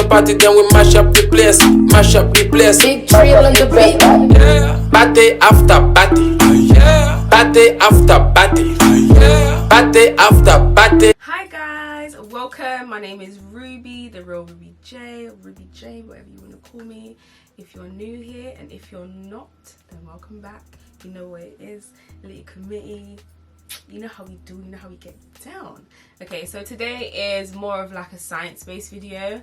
the party, then we mash up the place. Mash up the place. Big trail on the beat. Yeah. Party after party. Yeah. Party after party. Yeah. Party after party. Hi guys, welcome. My name is Ruby, the real Ruby J, Ruby J, whatever you want to call me. If you're new here, and if you're not, then welcome back. You know what it is, a little committee. You know how we do, you know how we get down. Okay, so today is more of like a science-based video.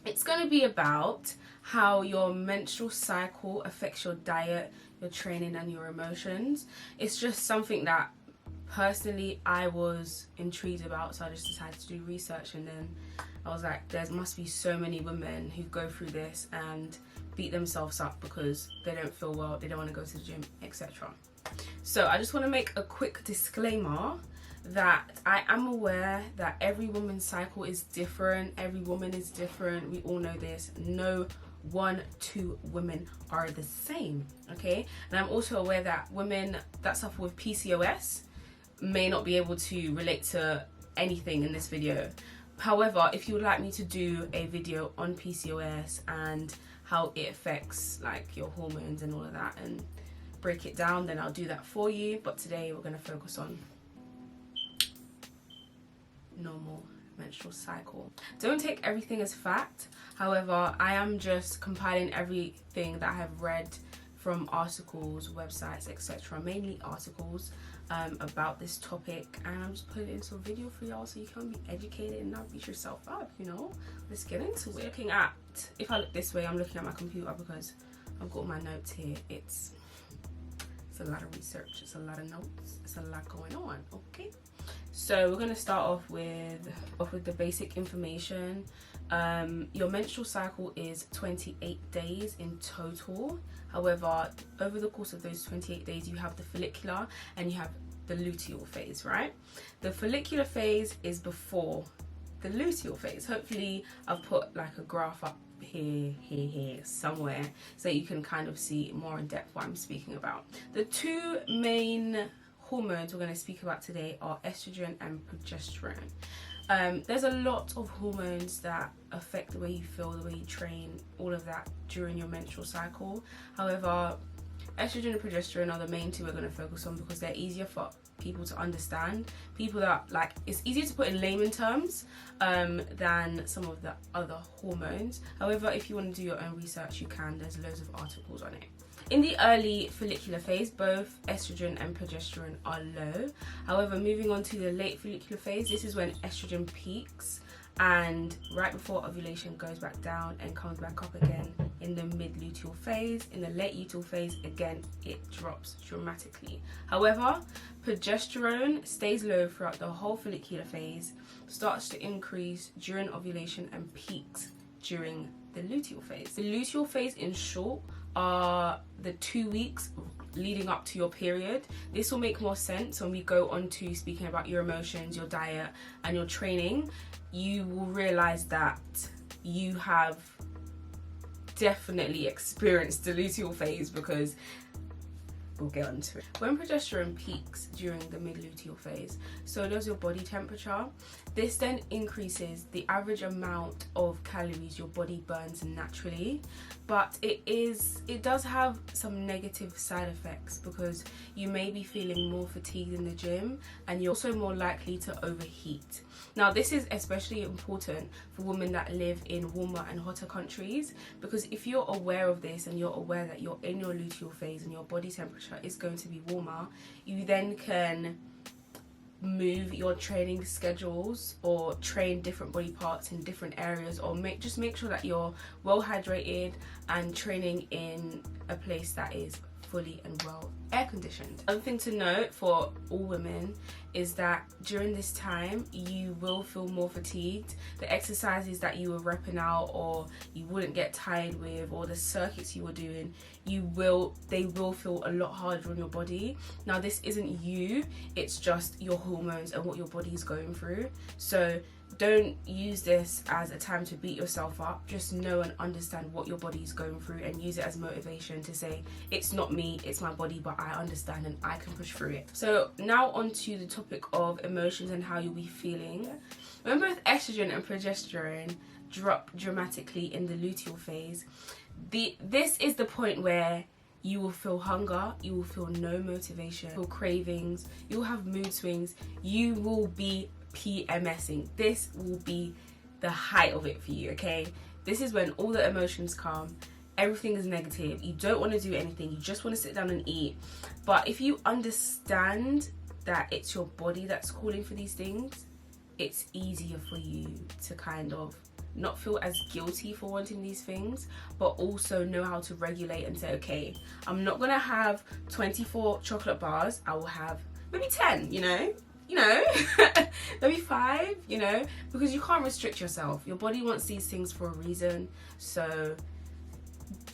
It's going to be about how your menstrual cycle affects your diet, your training and your emotions. It's just something that personally I was intrigued about, so I just decided to do research, and then I was like, there must be so many women who go through this and beat themselves up because they don't feel well, they don't want to go to the gym, etc. So I just want to make a quick disclaimer that I am aware that every woman's cycle is different, every woman is different, we all know this. No two women are the same, okay? And I'm also aware that women that suffer with PCOS may not be able to relate to anything in this video. However, if you would like me to do a video on PCOS and how it affects like your hormones and all of that and break it down, then I'll do that for you. But today we're going to focus on normal menstrual cycle. Don't take everything as fact. However, I am just compiling everything that I have read from articles, websites, etc. Mainly articles about this topic, and I'm just putting it into a video for y'all so you can be educated and not beat yourself up, you know. Let's get into it. Looking at, if I look this way, I'm looking at my computer because I've got my notes here. It's a lot of research, it's a lot of notes, it's a lot going on. Okay, so we're going to start off with the basic information. Your menstrual cycle is 28 days in total. However, over the course of those 28 days, you have the follicular and you have the luteal phase, right? The follicular phase is before the luteal phase. Hopefully I've put like a graph up here somewhere so you can kind of see more in depth what I'm speaking about. The two main hormones we're going to speak about today are estrogen and progesterone. There's a lot of hormones that affect the way you feel, the way you train, all of that during your menstrual cycle. However, estrogen and progesterone are the main two we're going to focus on because they're easier for people to understand. People that like, it's easier to put in layman terms than some of the other hormones. However, if you want to do your own research, you can. There's loads of articles on it. In the early follicular phase, both estrogen and progesterone are low. However, moving on to the late follicular phase, this is when estrogen peaks, and right before ovulation goes back down and comes back up again in the mid-luteal phase. In the late luteal phase, again, it drops dramatically. However, progesterone stays low throughout the whole follicular phase, starts to increase during ovulation, and peaks during the luteal phase. The luteal phase, in short, are the 2 weeks leading up to your period. This will make more sense when we go on to speaking about your emotions, your diet and your training. You will realize that you have definitely experienced the luteal phase because we'll get onto it. When progesterone peaks during the mid-luteal phase, so does your body temperature. This then increases the average amount of calories your body burns naturally, but it does have some negative side effects because you may be feeling more fatigued in the gym and you're also more likely to overheat. Now, this is especially important for women that live in warmer and hotter countries, because if you're aware of this and you're aware that you're in your luteal phase and your body temperature is going to be warmer, you then can move your training schedules or train different body parts in different areas, or just make sure that you're well hydrated and training in a place that is fully and well air conditioned. Another thing to note for all women is that during this time you will feel more fatigued. The exercises that you were repping out or you wouldn't get tired with, or the circuits you were doing, they will feel a lot harder on your body. Now, this isn't you, it's just your hormones and what your body is going through. So don't use this as a time to beat yourself up. Just know and understand what your body is going through and use it as motivation to say, it's not me, it's my body, but I understand and I can push through it. So now on to the topic of emotions and how you'll be feeling. When both estrogen and progesterone drop dramatically in the luteal phase, this is the point where you will feel hunger, you will feel no motivation, feel cravings, you'll have mood swings, you will be PMSing. This will be the height of it for you, okay? This is when all the emotions come, everything is negative, you don't want to do anything, you just want to sit down and eat. But if you understand that it's your body that's calling for these things, it's easier for you to kind of not feel as guilty for wanting these things, but also know how to regulate and say, okay, I'm not gonna have 24 chocolate bars, I will have maybe 10, you know, maybe 5, you know, because you can't restrict yourself. Your body wants these things for a reason. So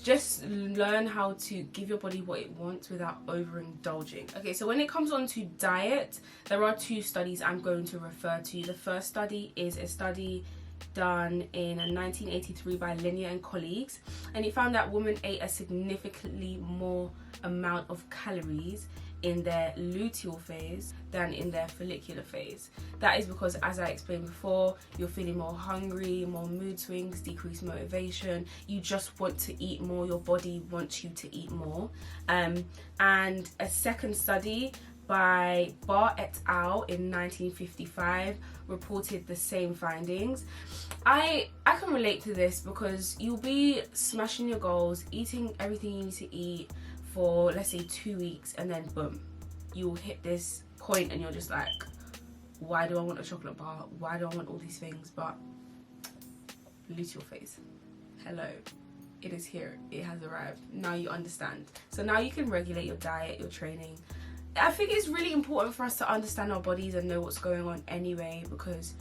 just learn how to give your body what it wants without overindulging. Okay, so when it comes on to diet, there are 2 studies I'm going to refer to. The first study is a study done in 1983 by Linear and colleagues, and it found that women ate a significantly more amount of calories in their luteal phase than in their follicular phase. That is because, as I explained before, you're feeling more hungry, more mood swings, decreased motivation, you just want to eat more, your body wants you to eat more. And a second study by Barr et al. In 1955 reported the same findings. I can relate to this because you'll be smashing your goals, eating everything you need to eat for, let's say, 2 weeks, and then boom, you'll hit this point and you're just like, why do I want a chocolate bar? Why do I want all these things? But luteal phase, hello, it is here, it has arrived. Now you understand. So now you can regulate your diet, your training. I think it's really important for us to understand our bodies and know what's going on anyway, because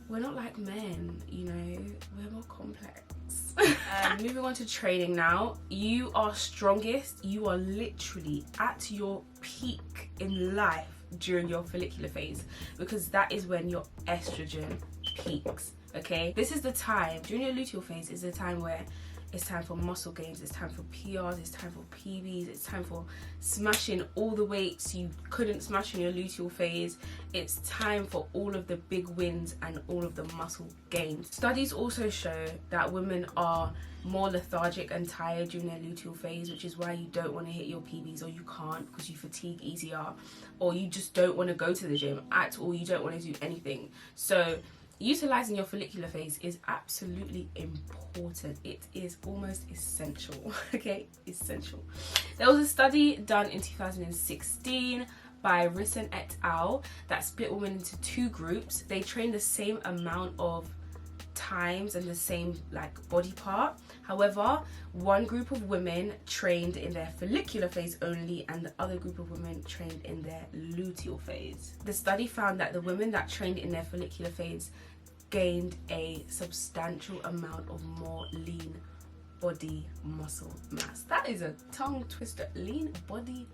we're not like men, you know, we're more complex. Moving on to training now. You are strongest, you are literally at your peak in life during your follicular phase, because that is when your estrogen peaks, okay? This is the time, during your luteal phase is the time where it's time for muscle gains, it's time for PRs, it's time for PBs, it's time for smashing all the weights you couldn't smash in your luteal phase. It's time for all of the big wins and all of the muscle gains. Studies also show that women are more lethargic and tired during their luteal phase, which is why you don't want to hit your PBs, or you can't because you fatigue easier, or you just don't want to go to the gym at all, you don't want to do anything. So utilizing your follicular phase is absolutely important. It is almost essential, okay? Essential. There was a study done in 2016 by Risson et al. That split women into 2 groups. They trained the same amount of times and the same body part. However, one group of women trained in their follicular phase only, and the other group of women trained in their luteal phase. The study found that the women that trained in their follicular phase gained a substantial amount of more lean body muscle mass. That is a tongue twister. Lean body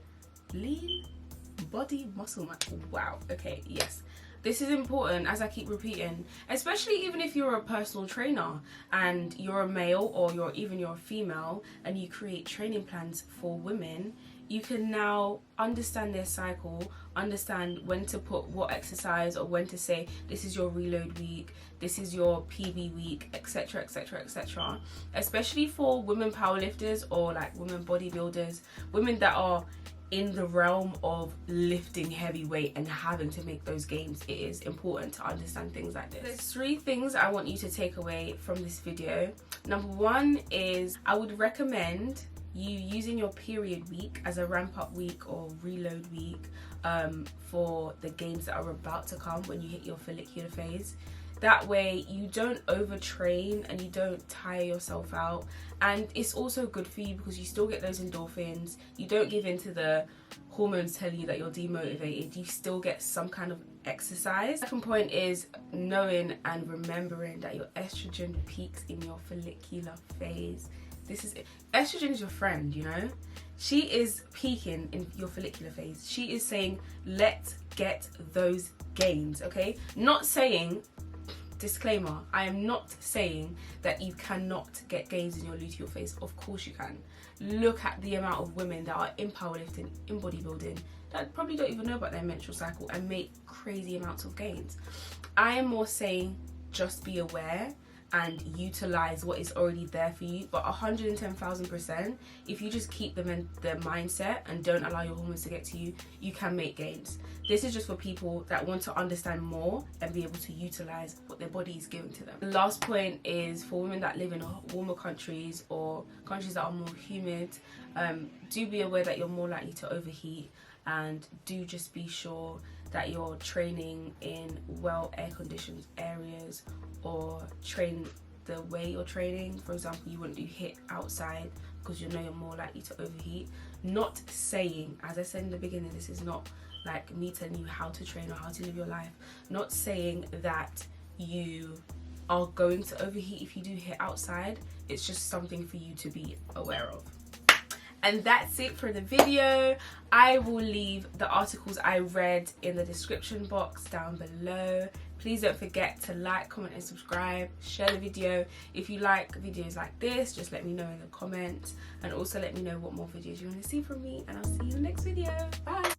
muscle mass. Wow. Okay, yes. This is important, as I keep repeating, especially even if you're a personal trainer and you're a male, or you're a female, and you create training plans for women. You can now understand their cycle, understand when to put what exercise, or when to say this is your reload week, this is your PB week, etc, etc, etc. Especially for women powerlifters, or women bodybuilders, women that are in the realm of lifting heavy weight and having to make those gains. It is important to understand things like this. There's 3 things I want you to take away from this video. Number 1 is, I would recommend you using your period week as a ramp up week or reload week for the gains that are about to come when you hit your follicular phase. That way you don't overtrain and you don't tire yourself out, and it's also good for you because you still get those endorphins. You don't give in to the hormones telling you that you're demotivated. You still get some kind of exercise. Second point is knowing and remembering that your estrogen peaks in your follicular phase. Estrogen is your friend, you know. She is peaking in your follicular phase. She is saying, let's get those gains, okay? Not saying disclaimer, I am not saying that you cannot get gains in your luteal phase. Of course you can. Look at the amount of women that are in powerlifting, in bodybuilding, that probably don't even know about their menstrual cycle and make crazy amounts of gains. I am more saying just be aware and utilize what is already there for you. But 110,000%, if you just keep the mindset and don't allow your hormones to get to you, you can make gains. This is just for people that want to understand more and be able to utilize what their body is giving to them. The last point is for women that live in warmer countries or countries that are more humid, do be aware that you're more likely to overheat, and do just be sure that you're training in well air-conditioned areas, or train the way you're training. For example, you wouldn't do HIIT outside because you know you're more likely to overheat. Not saying, as I said in the beginning, this is not like me telling you how to train or how to live your life. Not saying that you are going to overheat if you do HIIT outside. It's just something for you to be aware of. And that's it for the video. I will leave the articles I read in the description box down below. Please don't forget to like, comment and subscribe. Share the video. If you like videos like this, just let me know in the comments. And also let me know what more videos you want to see from me. And I'll see you in the next video. Bye.